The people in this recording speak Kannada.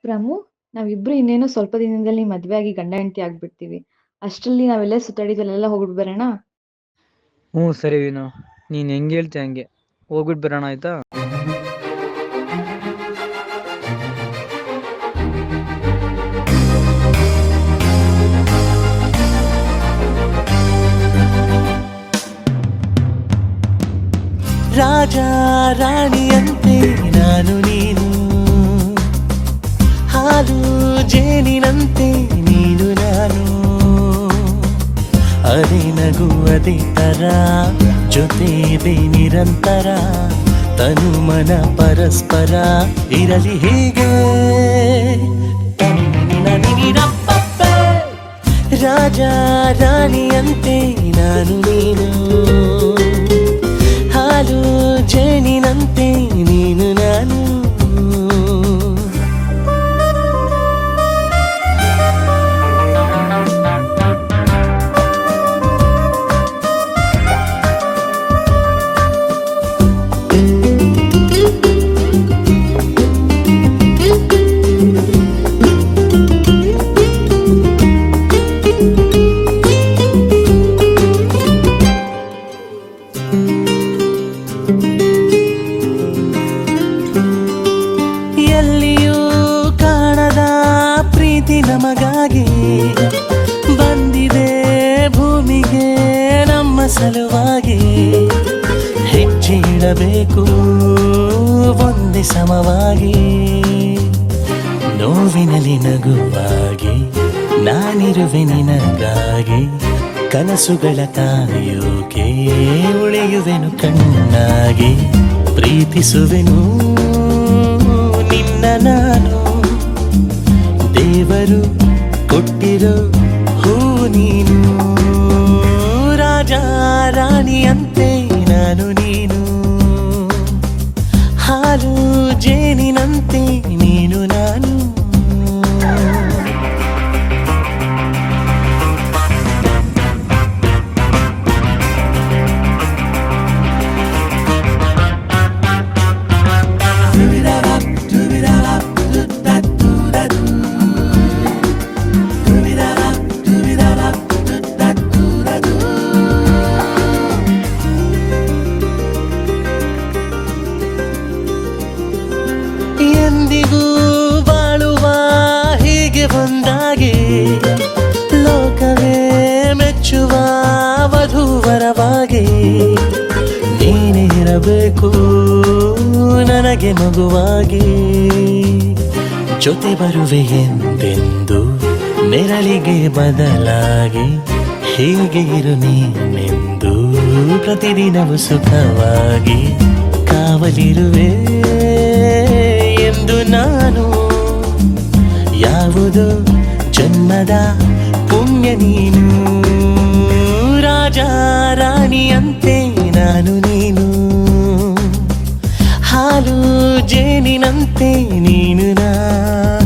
ಪ್ರಮು, ನಾವಿಬ್ರು ಇನ್ನೇನು ಸ್ವಲ್ಪ ದಿನದಲ್ಲಿ ಮದ್ವೆ ಆಗಿ ಗಂಡ ಹೆಂಡತಿ ಆಗ್ಬಿಡ್ತೀವಿ. ಅಷ್ಟರಲ್ಲಿ ನಾವೆಲ್ಲ ಸುತ್ತಾಡಿದಲ್ಲೆಲ್ಲ ಹೋಗ್ಬಿಟ್ಟು ಬರೋಣ. ಹ್ಞೂ ಸರಿ ವಿನು, ನೀನು ಹೆಂಗೆ ಹೇಳ್ತೀಯ ಹಂಗೆ ಹೋಗ್ಬಿಟ್ಟು ಬರೋಣ ಆಯ್ತಾ. ರಾಜ ರಾಣಿಯಂತೆ ನಾನು ನೀನು, ಹಾಲು ಜೇನಿನಂತೆ ನೀನು ನಾನು, ಅದೇ ನಗು ಅದೇ ತರ, ಜೊತೆ ಇದೆ ನಿರಂತರ, ತನು ಮನ ಪರಸ್ಪರ ಇರಲಿ ಹೀಗೆ. ರಾಜ ರಾಣಿಯಂತೆ ನಾನು ನೀನು, ಹಾಲು ಜೇನಿನಂತೆ ನೀನು ನಾನು. ಎಲ್ಲಿಯೂ ಕಾಣದ ಪ್ರೀತಿ ನಮಗಾಗಿ ಬಂದಿದೆ ಭೂಮಿಗೆ ನಮ್ಮ ಸಲುವಾಗಿ. ಹೆಜ್ಜೆ ಇಡಬೇಕು ಒಂದೇ ಸಮವಾಗಿ, ನೋವಿನಲ್ಲಿ ನಗುವಾಗಿ ನಾನಿರುವೆ ನಿನಗಾಗಿ. ಕನಸುಗಳ ಕಾಯೋಕೆ ಉಳಿಯುವೆನು ಕಣ್ಣಾಗಿ, ಪ್ರೀತಿಸುವೆನು ನಿನ್ನ ನಾನು. ದೇವರು ಕೊಟ್ಟಿರೋ ಹೂ ನೀನು, ರಾಜ ರಾಣಿಯಂತೆ ನಾನು ನೀನು, ಹಾಲು ಜೇನಿನಂತೆ ನೀನು ನಾನು. ಎಂದಿಗೂ ಬಾಳುವ ಹೀಗೆ ಒಂದಾಗಿ, ಲೋಕವೇ ಮೆಚ್ಚುವ ವಧೂವರವಾಗಿ. ನೀನೇ ಇರಬೇಕು ನನಗೆ ಮಗುವಾಗಿ, ಜೊತೆ ಬರುವೆ ಎಂದೆಂದು ನೆರಳಿಗೆ ಬದಲಾಗಿ. ಹೀಗೆ ಇರು ನೀನೆಂದು ಪ್ರತಿದಿನವೂ ಸುಖವಾಗಿ, ಕಾವಲಿರುವೆ ಎಂದು ನಾನು. ಯಾವುದೋ ಜನ್ಮದ ಪುಣ್ಯ ನೀನು, ರಾಜ ರಾಣಿಯಂತೆ ನಾನು ನೀನು, ಹಾಲು ಜೇನಿನಂತೆ ನೀನು ನಾನು.